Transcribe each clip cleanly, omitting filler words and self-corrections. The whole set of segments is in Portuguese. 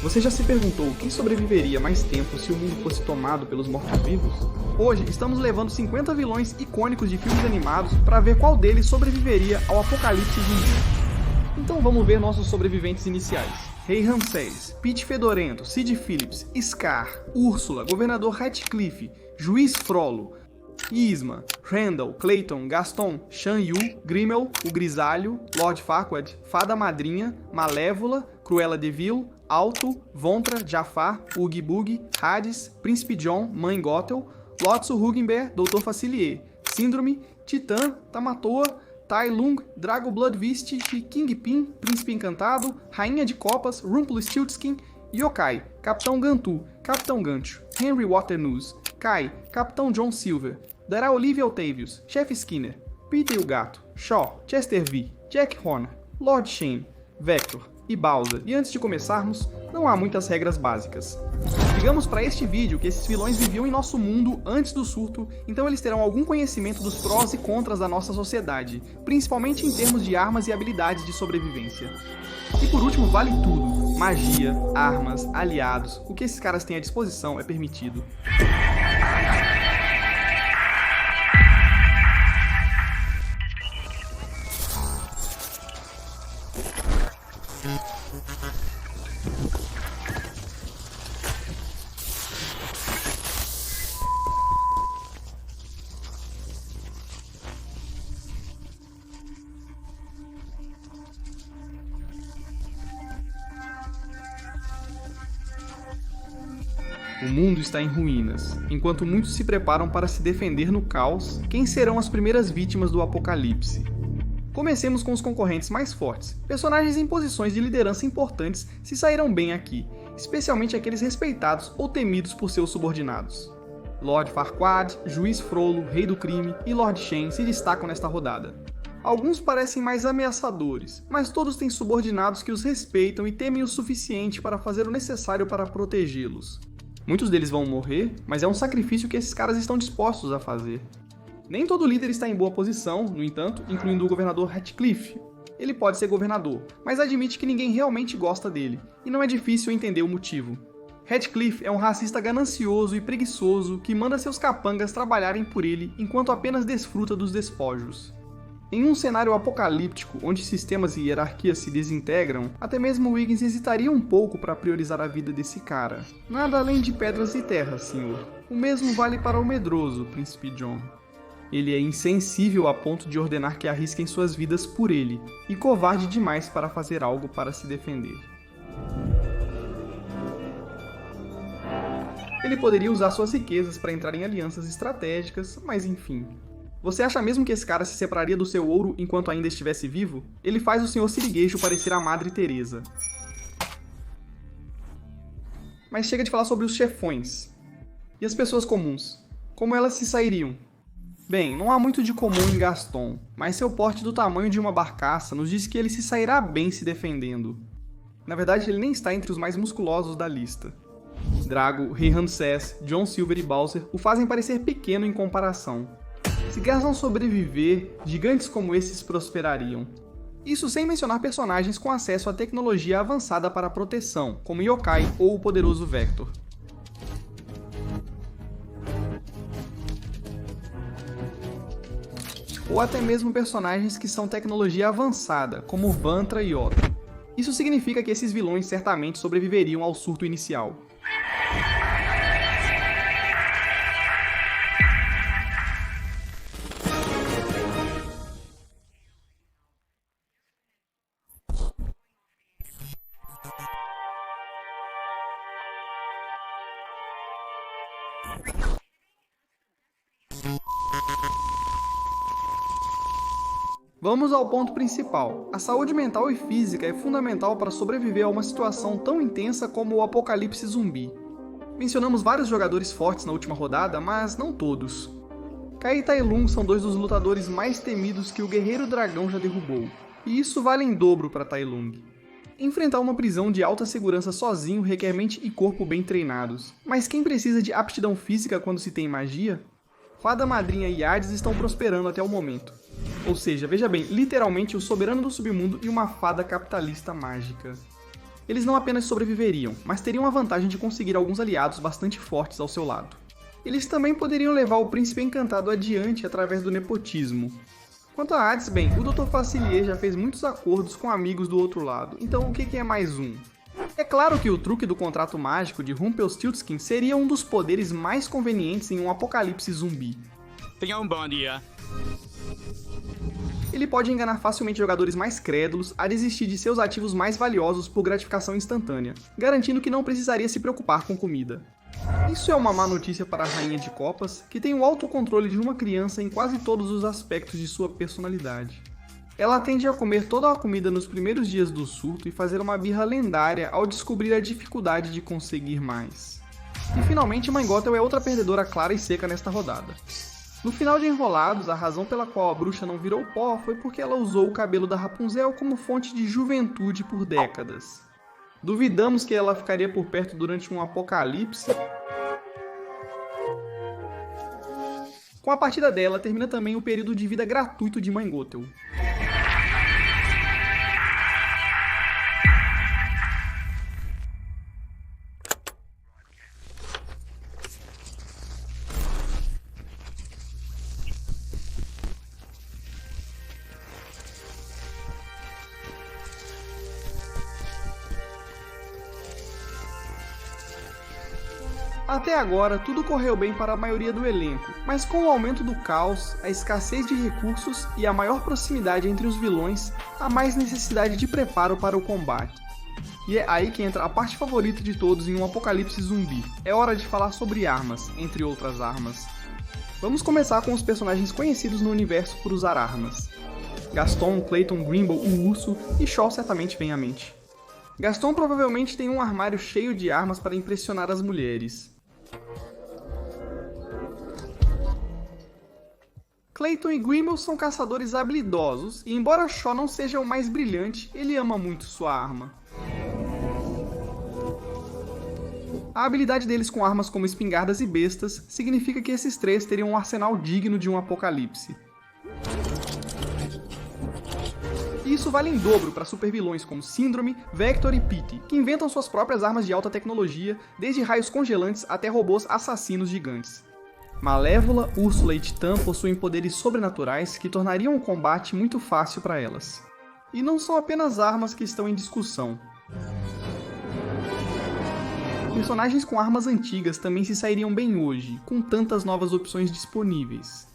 Você já se perguntou quem sobreviveria mais tempo se o mundo fosse tomado pelos mortos-vivos? Hoje estamos levando 50 vilões icônicos de filmes animados para ver qual deles sobreviveria ao apocalipse zumbi. Então vamos ver nossos sobreviventes iniciais. Rei Ramsés, Pete Fedorento, Sid Phillips, Scar, Úrsula, Governador Ratcliffe, Juiz Frollo, Yzma, Randall, Clayton, Gaston, Shan Yu, Grimmel, o Grisalho, Lord Farquaad, Fada Madrinha, Malévola, Cruella de Vil, Alto, Vontra, Jafar, Oogie Boogie, Hades, Príncipe John, Mãe Gothel, Lotso Hugenbear, Dr. Facilier, Síndrome, Titã, Tamatoa, Tai Lung, Drago Bloodfist, Kingpin, Príncipe Encantado, Rainha de Copas, Rumpelstiltskin, Yokai, Capitão Gantu, Capitão Gancho, Henry Waternoose, Kai, Capitão John Silver, Dará Olivia Octavius, Chef Skinner, Peter o Gato, Shaw, Chester V, Jack Horner, Lord Shane, Vector e Bowser. E antes de começarmos, não há muitas regras básicas. Digamos para este vídeo que esses vilões viviam em nosso mundo antes do surto, então eles terão algum conhecimento dos prós e contras da nossa sociedade, principalmente em termos de armas e habilidades de sobrevivência. E por último, vale tudo: magia, armas, aliados, o que esses caras têm à disposição é permitido. O mundo está em ruínas. Enquanto muitos se preparam para se defender no caos, quem serão as primeiras vítimas do apocalipse? Comecemos com os concorrentes mais fortes. Personagens em posições de liderança importantes se saíram bem aqui, especialmente aqueles respeitados ou temidos por seus subordinados. Lord Farquaad, Juiz Frollo, Rei do Crime e Lord Shane se destacam nesta rodada. Alguns parecem mais ameaçadores, mas todos têm subordinados que os respeitam e temem o suficiente para fazer o necessário para protegê-los. Muitos deles vão morrer, mas é um sacrifício que esses caras estão dispostos a fazer. Nem todo líder está em boa posição, no entanto, incluindo o governador Ratcliffe. Ele pode ser governador, mas admite que ninguém realmente gosta dele, e não é difícil entender o motivo. Ratcliffe é um racista ganancioso e preguiçoso que manda seus capangas trabalharem por ele enquanto apenas desfruta dos despojos. Em um cenário apocalíptico, onde sistemas e hierarquias se desintegram, até mesmo Wiggins hesitaria um pouco para priorizar a vida desse cara. Nada além de pedras e terra, senhor. O mesmo vale para o medroso, Príncipe John. Ele é insensível a ponto de ordenar que arrisquem suas vidas por ele, e covarde demais para fazer algo para se defender. Ele poderia usar suas riquezas para entrar em alianças estratégicas, mas enfim. Você acha mesmo que esse cara se separaria do seu ouro enquanto ainda estivesse vivo? Ele faz o Sr. Sirigueijo parecer a Madre Teresa. Mas chega de falar sobre os chefões. E as pessoas comuns? Como elas se sairiam? Bem, não há muito de comum em Gaston, mas seu porte do tamanho de uma barcaça nos diz que ele se sairá bem se defendendo. Na verdade, ele nem está entre os mais musculosos da lista. Drago, Rei Ramsés, John Silver e Bowser o fazem parecer pequeno em comparação. Se Gaston sobreviver, gigantes como esses prosperariam. Isso sem mencionar personagens com acesso à tecnologia avançada para proteção, como Yokai ou o poderoso Vector. Ou até mesmo personagens que são tecnologia avançada, como Vantra e Otto. Isso significa que esses vilões certamente sobreviveriam ao surto inicial. Vamos ao ponto principal. A saúde mental e física é fundamental para sobreviver a uma situação tão intensa como o apocalipse zumbi. Mencionamos vários jogadores fortes na última rodada, mas não todos. Kai e Tai Lung são dois dos lutadores mais temidos que o Guerreiro Dragão já derrubou, e isso vale em dobro para Tai Lung. Enfrentar uma prisão de alta segurança sozinho requer mente e corpo bem treinados, mas quem precisa de aptidão física quando se tem magia? Fada Madrinha e Hades estão prosperando até o momento. Ou seja, veja bem, literalmente o soberano do submundo e uma fada capitalista mágica. Eles não apenas sobreviveriam, mas teriam a vantagem de conseguir alguns aliados bastante fortes ao seu lado. Eles também poderiam levar o Príncipe Encantado adiante através do nepotismo. Quanto a Hades, bem, o Dr. Facilier já fez muitos acordos com amigos do outro lado, então o que é mais um? É claro que o truque do contrato mágico de Rumpelstiltskin seria um dos poderes mais convenientes em um apocalipse zumbi. Tenha um bom dia. Ele pode enganar facilmente jogadores mais crédulos a desistir de seus ativos mais valiosos por gratificação instantânea, garantindo que não precisaria se preocupar com comida. Isso é uma má notícia para a Rainha de Copas, que tem o autocontrole de uma criança em quase todos os aspectos de sua personalidade. Ela tende a comer toda a comida nos primeiros dias do surto e fazer uma birra lendária ao descobrir a dificuldade de conseguir mais. E finalmente Mãe Gothel é outra perdedora clara e seca nesta rodada. No final de Enrolados, a razão pela qual a bruxa não virou pó foi porque ela usou o cabelo da Rapunzel como fonte de juventude por décadas. Duvidamos que ela ficaria por perto durante um apocalipse. Com a partida dela, termina também o período de vida gratuito de Mãe Gothel. Até agora, tudo correu bem para a maioria do elenco, mas com o aumento do caos, a escassez de recursos e a maior proximidade entre os vilões, há mais necessidade de preparo para o combate. E é aí que entra a parte favorita de todos em um apocalipse zumbi. É hora de falar sobre armas, entre outras armas. Vamos começar com os personagens conhecidos no universo por usar armas. Gaston, Clayton, Grimble, o Urso e Shaw certamente vem à mente. Gaston provavelmente tem um armário cheio de armas para impressionar as mulheres. Clayton e Grimble são caçadores habilidosos, e embora Shaw não seja o mais brilhante, ele ama muito sua arma. A habilidade deles com armas como espingardas e bestas significa que esses três teriam um arsenal digno de um apocalipse. E isso vale em dobro para supervilões como Síndrome, Vector e Pity, que inventam suas próprias armas de alta tecnologia, desde raios congelantes até robôs assassinos gigantes. Malévola, Úrsula e Titã possuem poderes sobrenaturais que tornariam o combate muito fácil para elas. E não são apenas armas que estão em discussão. Personagens com armas antigas também se sairiam bem hoje, com tantas novas opções disponíveis.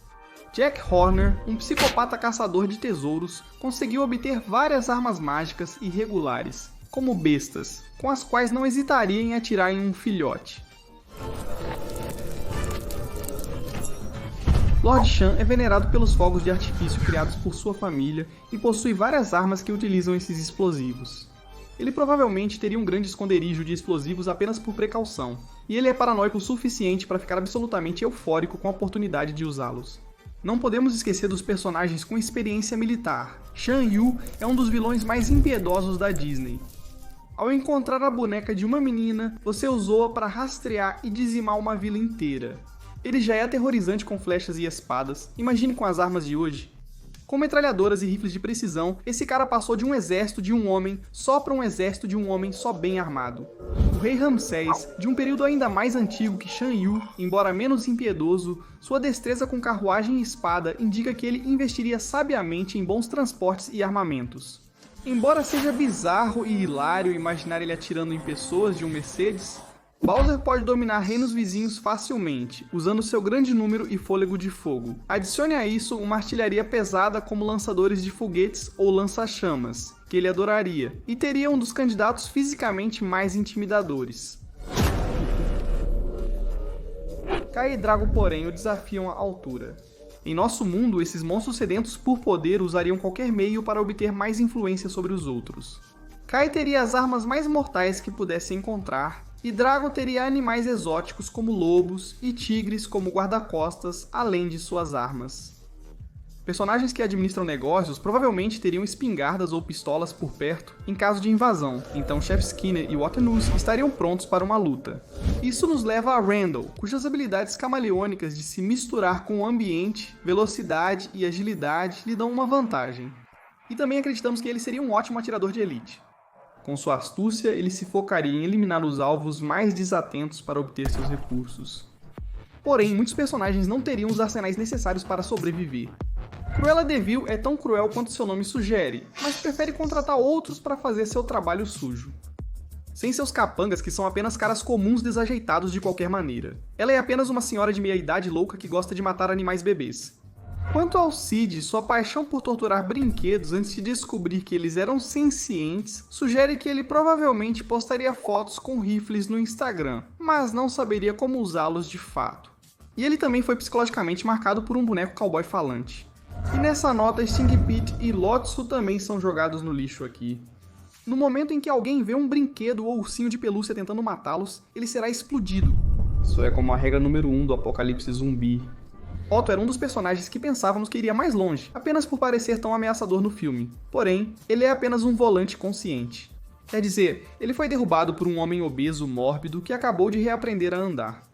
Jack Horner, um psicopata caçador de tesouros, conseguiu obter várias armas mágicas irregulares, como bestas, com as quais não hesitaria em atirar em um filhote. Lord Shan é venerado pelos fogos de artifício criados por sua família e possui várias armas que utilizam esses explosivos. Ele provavelmente teria um grande esconderijo de explosivos apenas por precaução, e ele é paranoico o suficiente para ficar absolutamente eufórico com a oportunidade de usá-los. Não podemos esquecer dos personagens com experiência militar. Shan Yu é um dos vilões mais impiedosos da Disney. Ao encontrar a boneca de uma menina, você usou-a para rastrear e dizimar uma vila inteira. Ele já é aterrorizante com flechas e espadas, imagine com as armas de hoje. Com metralhadoras e rifles de precisão, esse cara passou de um exército de um homem só para um exército de um homem só bem armado. O rei Ramsés, de um período ainda mais antigo que Shan Yu, embora menos impiedoso, sua destreza com carruagem e espada indica que ele investiria sabiamente em bons transportes e armamentos. Embora seja bizarro e hilário imaginar ele atirando em pessoas de um Mercedes, Bowser pode dominar reinos vizinhos facilmente, usando seu grande número e fôlego de fogo. Adicione a isso uma artilharia pesada como lançadores de foguetes ou lança-chamas, que ele adoraria, e teria um dos candidatos fisicamente mais intimidadores. Kai e Drago, porém, o desafiam à altura. Em nosso mundo, esses monstros sedentos por poder usariam qualquer meio para obter mais influência sobre os outros. Kai teria as armas mais mortais que pudesse encontrar, e Drago teria animais exóticos como lobos e tigres como guarda-costas, além de suas armas. Personagens que administram negócios provavelmente teriam espingardas ou pistolas por perto em caso de invasão, então Chef Skinner e Waternoose estariam prontos para uma luta. Isso nos leva a Randall, cujas habilidades camaleônicas de se misturar com o ambiente, velocidade e agilidade lhe dão uma vantagem. E também acreditamos que ele seria um ótimo atirador de elite. Com sua astúcia, ele se focaria em eliminar os alvos mais desatentos para obter seus recursos. Porém, muitos personagens não teriam os arsenais necessários para sobreviver. Cruella de Vil é tão cruel quanto seu nome sugere, mas prefere contratar outros para fazer seu trabalho sujo. Sem seus capangas, que são apenas caras comuns desajeitados de qualquer maneira. Ela é apenas uma senhora de meia-idade louca que gosta de matar animais bebês. Quanto ao Sid, sua paixão por torturar brinquedos antes de descobrir que eles eram sencientes, sugere que ele provavelmente postaria fotos com rifles no Instagram, mas não saberia como usá-los de fato. E ele também foi psicologicamente marcado por um boneco cowboy falante. E nessa nota, Sting Pete e Lotso também são jogados no lixo aqui. No momento em que alguém vê um brinquedo ou ursinho de pelúcia tentando matá-los, ele será explodido. Isso é como a regra número 1 do apocalipse zumbi. Otto era um dos personagens que pensávamos que iria mais longe, apenas por parecer tão ameaçador no filme. Porém, ele é apenas um volante consciente. Quer dizer, ele foi derrubado por um homem obeso mórbido que acabou de reaprender a andar.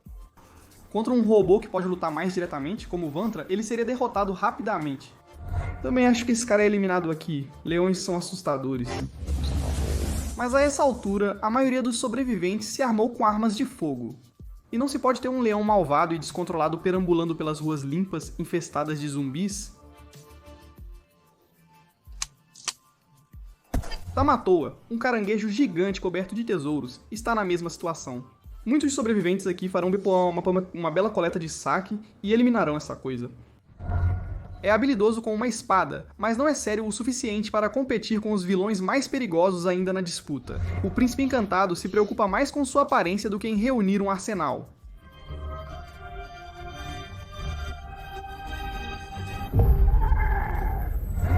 Contra um robô que pode lutar mais diretamente, como o Vantra, ele seria derrotado rapidamente. Também acho que esse cara é eliminado aqui. Leões são assustadores. Mas a essa altura, a maioria dos sobreviventes se armou com armas de fogo. E não se pode ter um leão malvado e descontrolado perambulando pelas ruas limpas, infestadas de zumbis? Tamatoa, um caranguejo gigante coberto de tesouros, está na mesma situação. Muitos sobreviventes aqui farão uma bela coleta de saque e eliminarão essa coisa. É habilidoso com uma espada, mas não é sério o suficiente para competir com os vilões mais perigosos ainda na disputa. O Príncipe Encantado se preocupa mais com sua aparência do que em reunir um arsenal.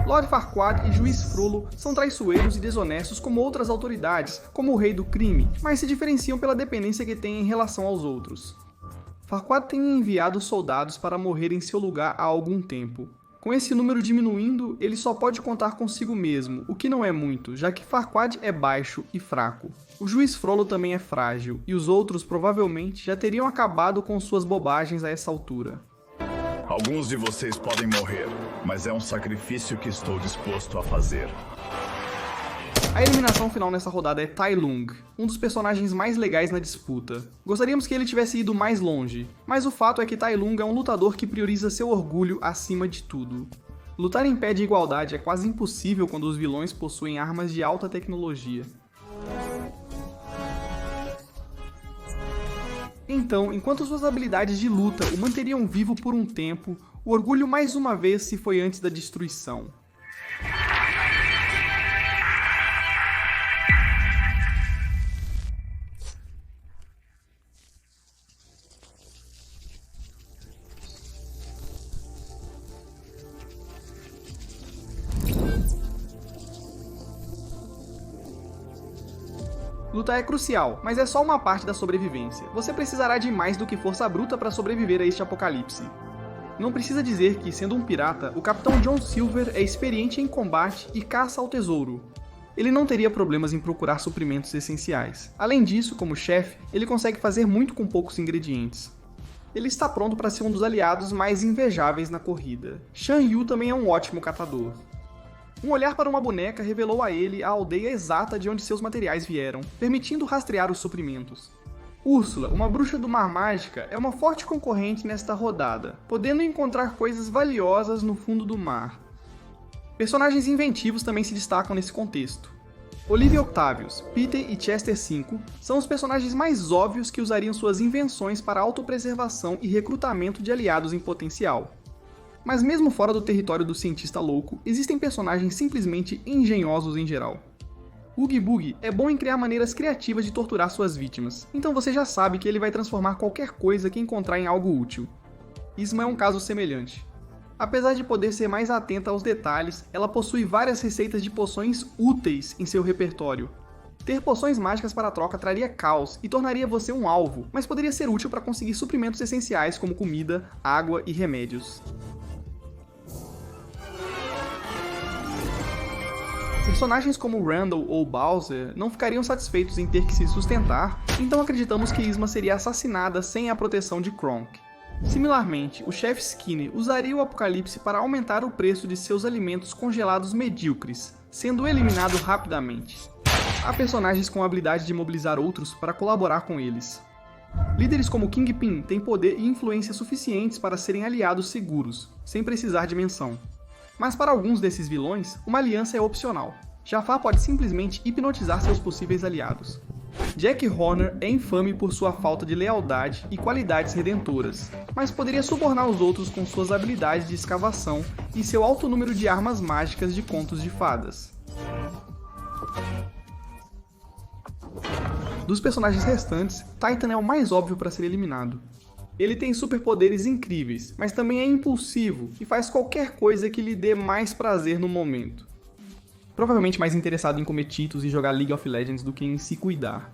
Lord Farquaad e Juiz Frollo são traiçoeiros e desonestos como outras autoridades, como o Rei do Crime, mas se diferenciam pela dependência que têm em relação aos outros. Farquaad tem enviado soldados para morrer em seu lugar há algum tempo. Com esse número diminuindo, ele só pode contar consigo mesmo, o que não é muito, já que Farquaad é baixo e fraco. O Juiz Frollo também é frágil, e os outros provavelmente já teriam acabado com suas bobagens a essa altura. Alguns de vocês podem morrer, mas é um sacrifício que estou disposto a fazer. A eliminação final nessa rodada é Tai Lung, um dos personagens mais legais na disputa. Gostaríamos que ele tivesse ido mais longe, mas o fato é que Tai Lung é um lutador que prioriza seu orgulho acima de tudo. Lutar em pé de igualdade é quase impossível quando os vilões possuem armas de alta tecnologia. Então, enquanto suas habilidades de luta o manteriam vivo por um tempo, o orgulho mais uma vez se foi antes da destruição. Lutar é crucial, mas é só uma parte da sobrevivência. Você precisará de mais do que força bruta para sobreviver a este apocalipse. Não precisa dizer que, sendo um pirata, o Capitão John Silver é experiente em combate e caça ao tesouro. Ele não teria problemas em procurar suprimentos essenciais. Além disso, como chefe, ele consegue fazer muito com poucos ingredientes. Ele está pronto para ser um dos aliados mais invejáveis na corrida. Shan Yu também é um ótimo catador. Um olhar para uma boneca revelou a ele a aldeia exata de onde seus materiais vieram, permitindo rastrear os suprimentos. Úrsula, uma bruxa do mar mágica, é uma forte concorrente nesta rodada, podendo encontrar coisas valiosas no fundo do mar. Personagens inventivos também se destacam nesse contexto. Olivia Octavius, Peter e Chester V são os personagens mais óbvios que usariam suas invenções para autopreservação e recrutamento de aliados em potencial. Mas mesmo fora do território do cientista louco, existem personagens simplesmente engenhosos em geral. Oogie Boogie é bom em criar maneiras criativas de torturar suas vítimas, então você já sabe que ele vai transformar qualquer coisa que encontrar em algo útil. Isma é um caso semelhante. Apesar de poder ser mais atenta aos detalhes, ela possui várias receitas de poções úteis em seu repertório. Ter poções mágicas para troca traria caos e tornaria você um alvo, mas poderia ser útil para conseguir suprimentos essenciais como comida, água e remédios. Personagens como Randall ou Bowser não ficariam satisfeitos em ter que se sustentar, então acreditamos que Isma seria assassinada sem a proteção de Kronk. Similarmente, o chefe Skinny usaria o apocalipse para aumentar o preço de seus alimentos congelados medíocres, sendo eliminado rapidamente. há personagens com a habilidade de mobilizar outros para colaborar com eles. Líderes como Kingpin têm poder e influência suficientes para serem aliados seguros, sem precisar de menção. Mas para alguns desses vilões, uma aliança é opcional. Jafar pode simplesmente hipnotizar seus possíveis aliados. Jack Horner é infame por sua falta de lealdade e qualidades redentoras, mas poderia subornar os outros com suas habilidades de escavação e seu alto número de armas mágicas de contos de fadas. Dos personagens restantes, Titan é o mais óbvio para ser eliminado. Ele tem superpoderes incríveis, mas também é impulsivo e faz qualquer coisa que lhe dê mais prazer no momento. Provavelmente mais interessado em comer Cheetos e jogar League of Legends do que em se cuidar.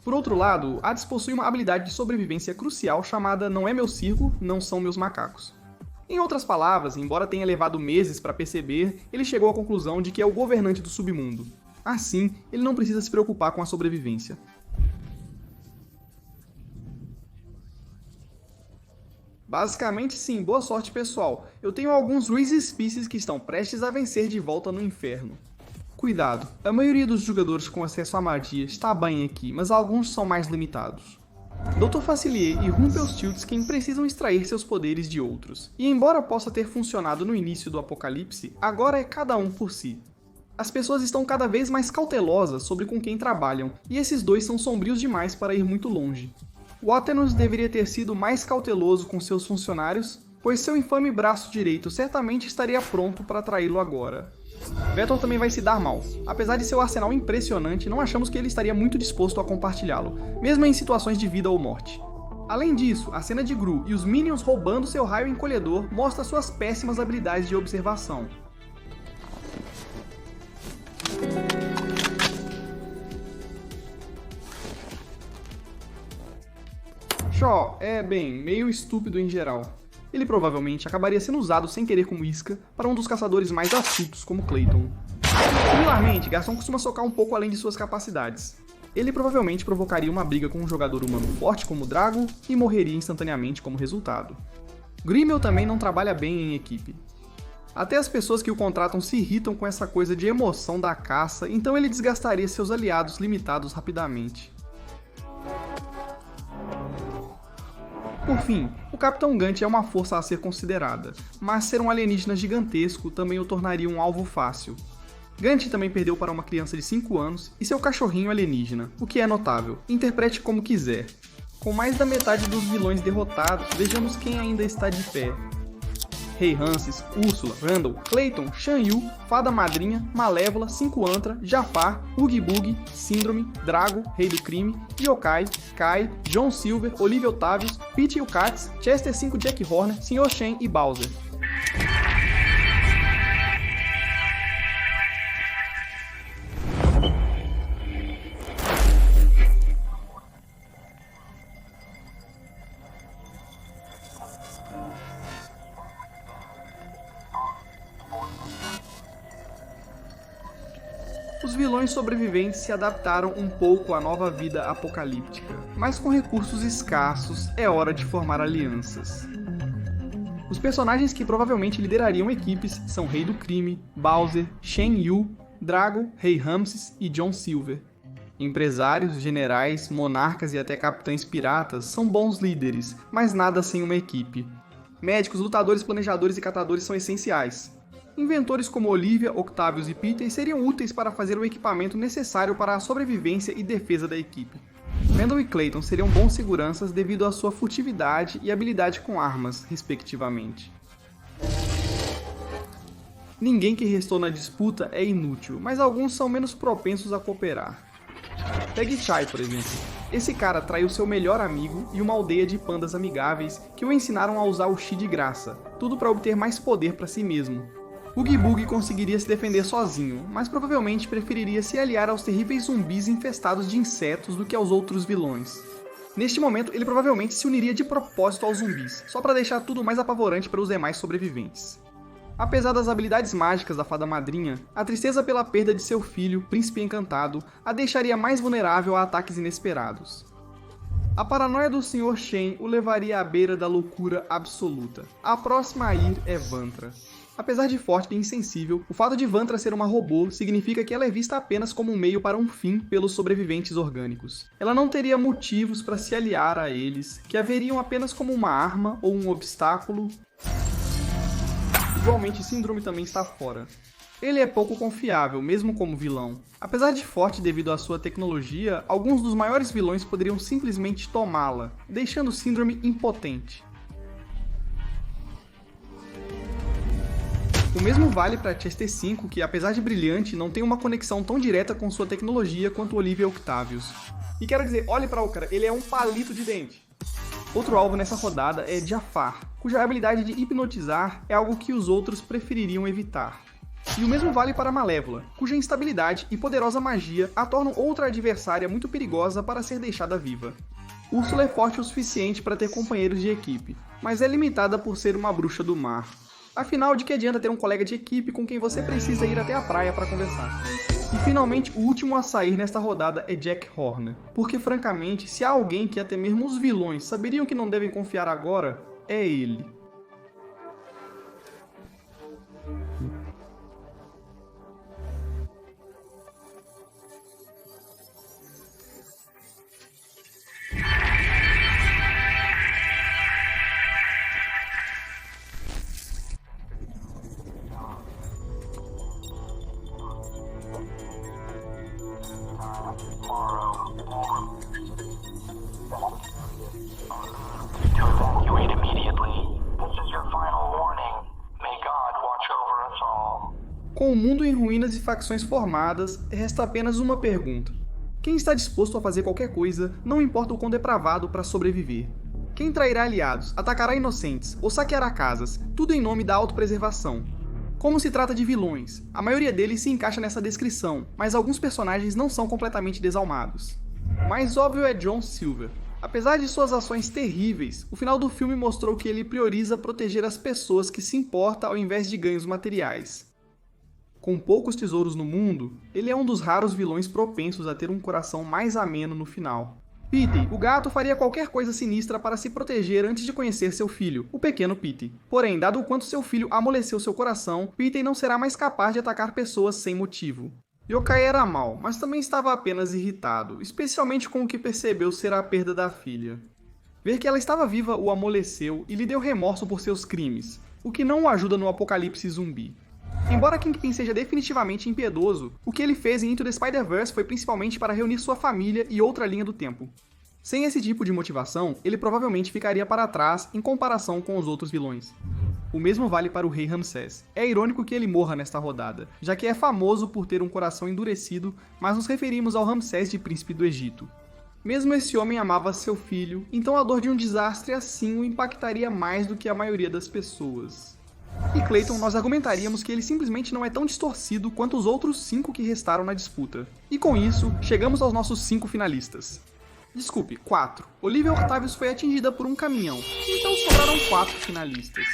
Por outro lado, Hades possui uma habilidade de sobrevivência crucial chamada Não é meu circo, não são meus macacos. Em outras palavras, embora tenha levado meses para perceber, ele chegou à conclusão de que é o governante do submundo. Assim, ele não precisa se preocupar com a sobrevivência. Basicamente sim, boa sorte pessoal. Eu tenho alguns Reese's Pieces que estão prestes a vencer de volta no inferno. Cuidado, a maioria dos jogadores com acesso à magia está bem aqui, mas alguns são mais limitados. Dr. Facilier e Rumpelstiltskin precisam extrair seus poderes de outros, e embora possa ter funcionado no início do Apocalipse, agora é cada um por si. As pessoas estão cada vez mais cautelosas sobre com quem trabalham, e esses dois são sombrios demais para ir muito longe. Waternos deveria ter sido mais cauteloso com seus funcionários, pois seu infame braço direito certamente estaria pronto para traí-lo agora. Vetor também vai se dar mal. Apesar de seu arsenal impressionante, não achamos que ele estaria muito disposto a compartilhá-lo, mesmo em situações de vida ou morte. Além disso, a cena de Gru e os Minions roubando seu raio encolhedor mostra suas péssimas habilidades de observação. Shaw é, meio estúpido em geral. Ele provavelmente acabaria sendo usado sem querer como isca para um dos caçadores mais astutos como Clayton. Similarmente, Garçom costuma socar um pouco além de suas capacidades. Ele provavelmente provocaria uma briga com um jogador humano forte como Drago e morreria instantaneamente como resultado. Grimmel também não trabalha bem em equipe. Até as pessoas que o contratam se irritam com essa coisa de emoção da caça, então ele desgastaria seus aliados limitados rapidamente. Por fim, o Capitão Gantt é uma força a ser considerada, mas ser um alienígena gigantesco também o tornaria um alvo fácil. Gantt também perdeu para uma criança de 5 anos e seu cachorrinho alienígena, o que é notável, interprete como quiser. Com mais da metade dos vilões derrotados, vejamos quem ainda está de pé. Rei Hansis, Úrsula, Randall, Clayton, Shan Yu, Fada Madrinha, Malévola, Cinco Antra, Jafar, Oogie Boogie, Síndrome, Drago, Rei do Crime, Yokai, Kai, John Silver, Olivia Otavius, Pete e o Katz, Chester 5 Jack Horner, Sr. Shen e Bowser. Os vilões sobreviventes se adaptaram um pouco à nova vida apocalíptica, mas com recursos escassos é hora de formar alianças. Os personagens que provavelmente liderariam equipes são Rei do Crime, Bowser, Shen Yu, Drago, Rei Ramses e John Silver. Empresários, generais, monarcas e até capitães piratas são bons líderes, mas nada sem uma equipe. Médicos, lutadores, planejadores e catadores são essenciais. Inventores como Olivia, Octavius e Peter seriam úteis para fazer o equipamento necessário para a sobrevivência e defesa da equipe. Randall e Clayton seriam bons seguranças devido à sua furtividade e habilidade com armas, respectivamente. Ninguém que restou na disputa é inútil, mas alguns são menos propensos a cooperar. Pegue Chai, por exemplo. Esse cara traiu seu melhor amigo e uma aldeia de pandas amigáveis que o ensinaram a usar o Chi de graça, tudo para obter mais poder para si mesmo. Oogie Boogie conseguiria se defender sozinho, mas provavelmente preferiria se aliar aos terríveis zumbis infestados de insetos do que aos outros vilões. Neste momento, ele provavelmente se uniria de propósito aos zumbis, só para deixar tudo mais apavorante para os demais sobreviventes. Apesar das habilidades mágicas da Fada Madrinha, a tristeza pela perda de seu filho, Príncipe Encantado, a deixaria mais vulnerável a ataques inesperados. A paranoia do Sr. Shen o levaria à beira da loucura absoluta. A próxima a ir é Vantra. Apesar de forte e insensível, o fato de Vantra ser uma robô significa que ela é vista apenas como um meio para um fim pelos sobreviventes orgânicos. Ela não teria motivos para se aliar a eles, que a veriam apenas como uma arma ou um obstáculo. Igualmente, Syndrome também está fora. Ele é pouco confiável, mesmo como vilão. Apesar de forte devido à sua tecnologia, alguns dos maiores vilões poderiam simplesmente tomá-la, deixando Syndrome impotente. O mesmo vale para Chester 5, que apesar de brilhante, não tem uma conexão tão direta com sua tecnologia quanto Olivia Octavius. E quero dizer, olhe para o cara, ele é um palito de dente. Outro alvo nessa rodada é Jafar, cuja habilidade de hipnotizar é algo que os outros prefeririam evitar. E o mesmo vale para Malévola, cuja instabilidade e poderosa magia a tornam outra adversária muito perigosa para ser deixada viva. Úrsula é forte o suficiente para ter companheiros de equipe, mas é limitada por ser uma bruxa do mar. Afinal, de que adianta ter um colega de equipe com quem você precisa ir até a praia para conversar? E finalmente, o último a sair nesta rodada é Jack Horner. Porque francamente, se há alguém que até mesmo os vilões saberiam que não devem confiar agora, é ele. Com o mundo em ruínas e facções formadas, resta apenas uma pergunta. Quem está disposto a fazer qualquer coisa, não importa o quão depravado, para sobreviver? Quem trairá aliados, atacará inocentes ou saqueará casas, tudo em nome da autopreservação? Como se trata de vilões, a maioria deles se encaixa nessa descrição, mas alguns personagens não são completamente desalmados. O mais óbvio é John Silver. Apesar de suas ações terríveis, o final do filme mostrou que ele prioriza proteger as pessoas que se importam ao invés de ganhos materiais. Com poucos tesouros no mundo, ele é um dos raros vilões propensos a ter um coração mais ameno no final. Pete, o gato, faria qualquer coisa sinistra para se proteger antes de conhecer seu filho, o pequeno Pete. Porém, dado o quanto seu filho amoleceu seu coração, Pete não será mais capaz de atacar pessoas sem motivo. Yokai era mau, mas também estava apenas irritado, especialmente com o que percebeu ser a perda da filha. Ver que ela estava viva o amoleceu e lhe deu remorso por seus crimes, o que não o ajuda no apocalipse zumbi. Embora Kingpin seja definitivamente impiedoso, o que ele fez em Into the Spider-Verse foi principalmente para reunir sua família e outra linha do tempo. Sem esse tipo de motivação, ele provavelmente ficaria para trás em comparação com os outros vilões. O mesmo vale para o Rei Ramsés. É irônico que ele morra nesta rodada, já que é famoso por ter um coração endurecido, mas nos referimos ao Ramsés de Príncipe do Egito. Mesmo esse homem amava seu filho, então a dor de um desastre assim o impactaria mais do que a maioria das pessoas. E Clayton, nós argumentaríamos que ele simplesmente não é tão distorcido quanto os outros 5 que restaram na disputa. E com isso, chegamos aos nossos 5 finalistas. Desculpe, 4. Olivia Octavius foi atingida por um caminhão, então sobraram 4 finalistas.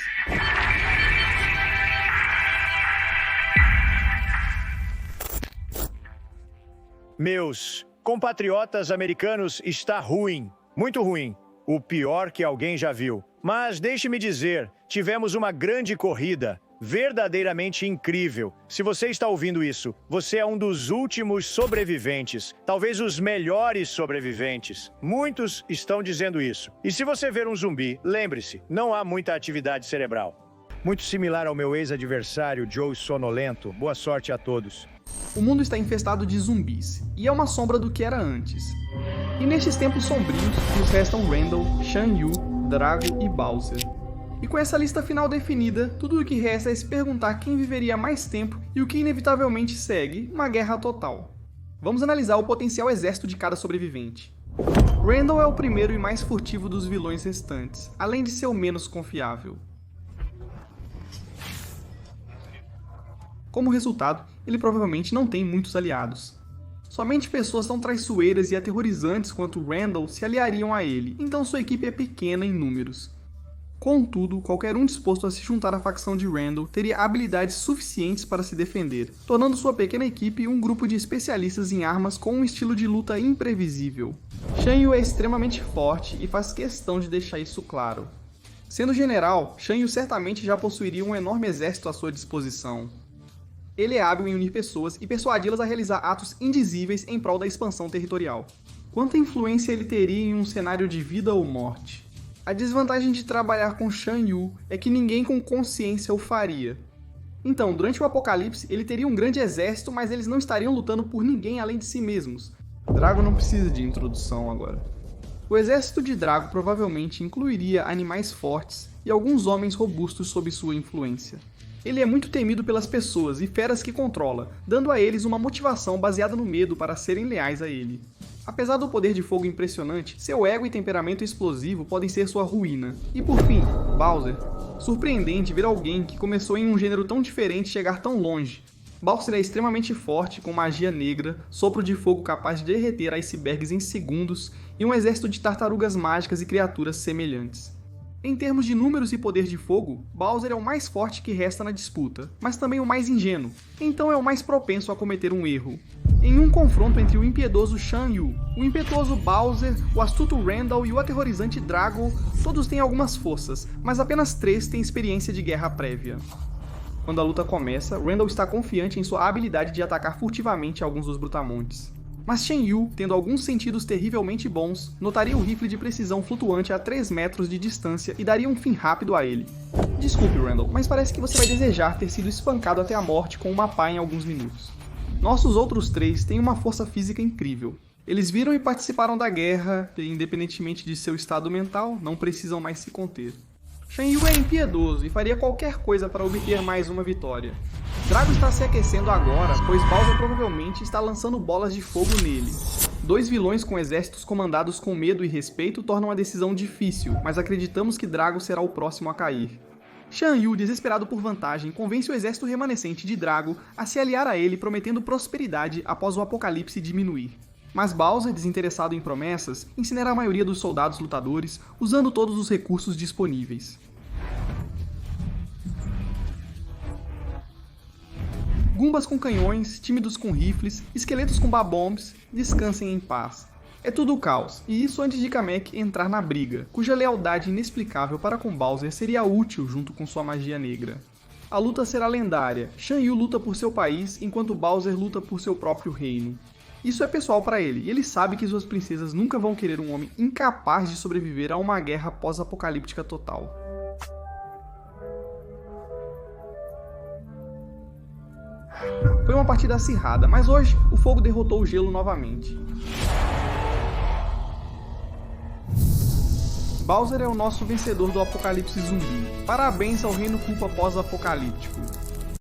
Meus compatriotas americanos, está ruim, muito ruim. O pior que alguém já viu. Mas deixe-me dizer, tivemos uma grande corrida, verdadeiramente incrível. Se você está ouvindo isso, você é um dos últimos sobreviventes, talvez os melhores sobreviventes. Muitos estão dizendo isso. E se você ver um zumbi, lembre-se, não há muita atividade cerebral. Muito similar ao meu ex-adversário Joe Sonolento. Boa sorte a todos. O mundo está infestado de zumbis, e é uma sombra do que era antes. E nestes tempos sombrios, nos restam Randall, Shan Yu, Drago e Bowser. E com essa lista final definida, tudo o que resta é se perguntar quem viveria mais tempo e o que inevitavelmente segue, uma guerra total. Vamos analisar o potencial exército de cada sobrevivente. Randall é o primeiro e mais furtivo dos vilões restantes, além de ser o menos confiável. Como resultado, ele provavelmente não tem muitos aliados. Somente pessoas tão traiçoeiras e aterrorizantes quanto Randall se aliariam a ele, então sua equipe é pequena em números. Contudo, qualquer um disposto a se juntar à facção de Randall teria habilidades suficientes para se defender, tornando sua pequena equipe um grupo de especialistas em armas com um estilo de luta imprevisível. Shan Yu é extremamente forte e faz questão de deixar isso claro. Sendo general, Shan Yu certamente já possuiria um enorme exército à sua disposição. Ele é hábil em unir pessoas e persuadi-las a realizar atos indizíveis em prol da expansão territorial. Quanta influência ele teria em um cenário de vida ou morte? A desvantagem de trabalhar com Shan Yu é que ninguém com consciência o faria. Então, durante o apocalipse, ele teria um grande exército, mas eles não estariam lutando por ninguém além de si mesmos. Drago não precisa de introdução agora. O exército de Drago provavelmente incluiria animais fortes e alguns homens robustos sob sua influência. Ele é muito temido pelas pessoas e feras que controla, dando a eles uma motivação baseada no medo para serem leais a ele. Apesar do poder de fogo impressionante, seu ego e temperamento explosivo podem ser sua ruína. E por fim, Bowser. Surpreendente ver alguém que começou em um gênero tão diferente chegar tão longe. Bowser é extremamente forte, com magia negra, sopro de fogo capaz de derreter icebergs em segundos e um exército de tartarugas mágicas e criaturas semelhantes. Em termos de números e poder de fogo, Bowser é o mais forte que resta na disputa, mas também o mais ingênuo, então é o mais propenso a cometer um erro. Em um confronto entre o impiedoso Shan Yu, o impetuoso Bowser, o astuto Randall e o aterrorizante Drago, todos têm algumas forças, mas apenas 3 têm experiência de guerra prévia. Quando a luta começa, Randall está confiante em sua habilidade de atacar furtivamente alguns dos brutamontes. Mas Shan Yu, tendo alguns sentidos terrivelmente bons, notaria o rifle de precisão flutuante a 3 metros de distância e daria um fim rápido a ele. Desculpe, Randall, mas parece que você vai desejar ter sido espancado até a morte com uma pá em alguns minutos. Nossos outros 3 têm uma força física incrível. Eles viram e participaram da guerra, e independentemente de seu estado mental, não precisam mais se conter. Shan Yu é impiedoso e faria qualquer coisa para obter mais uma vitória. Drago está se aquecendo agora, pois Bowser provavelmente está lançando bolas de fogo nele. 2 vilões com exércitos comandados com medo e respeito tornam a decisão difícil, mas acreditamos que Drago será o próximo a cair. Shan Yu, desesperado por vantagem, convence o exército remanescente de Drago a se aliar a ele, prometendo prosperidade após o apocalipse diminuir. Mas Bowser, desinteressado em promessas, incinera a maioria dos soldados lutadores, usando todos os recursos disponíveis. Gumbas com canhões, tímidos com rifles, esqueletos com babombs, descansem em paz. É tudo caos, e isso antes de Kamek entrar na briga, cuja lealdade inexplicável para com Bowser seria útil junto com sua magia negra. A luta será lendária, Shan Yu luta por seu país enquanto Bowser luta por seu próprio reino. Isso é pessoal para ele, e ele sabe que suas princesas nunca vão querer um homem incapaz de sobreviver a uma guerra pós-apocalíptica total. Foi uma partida acirrada, mas hoje o fogo derrotou o gelo novamente. Bowser é o nosso vencedor do apocalipse zumbi. Parabéns ao Reino Culpa pós-apocalíptico.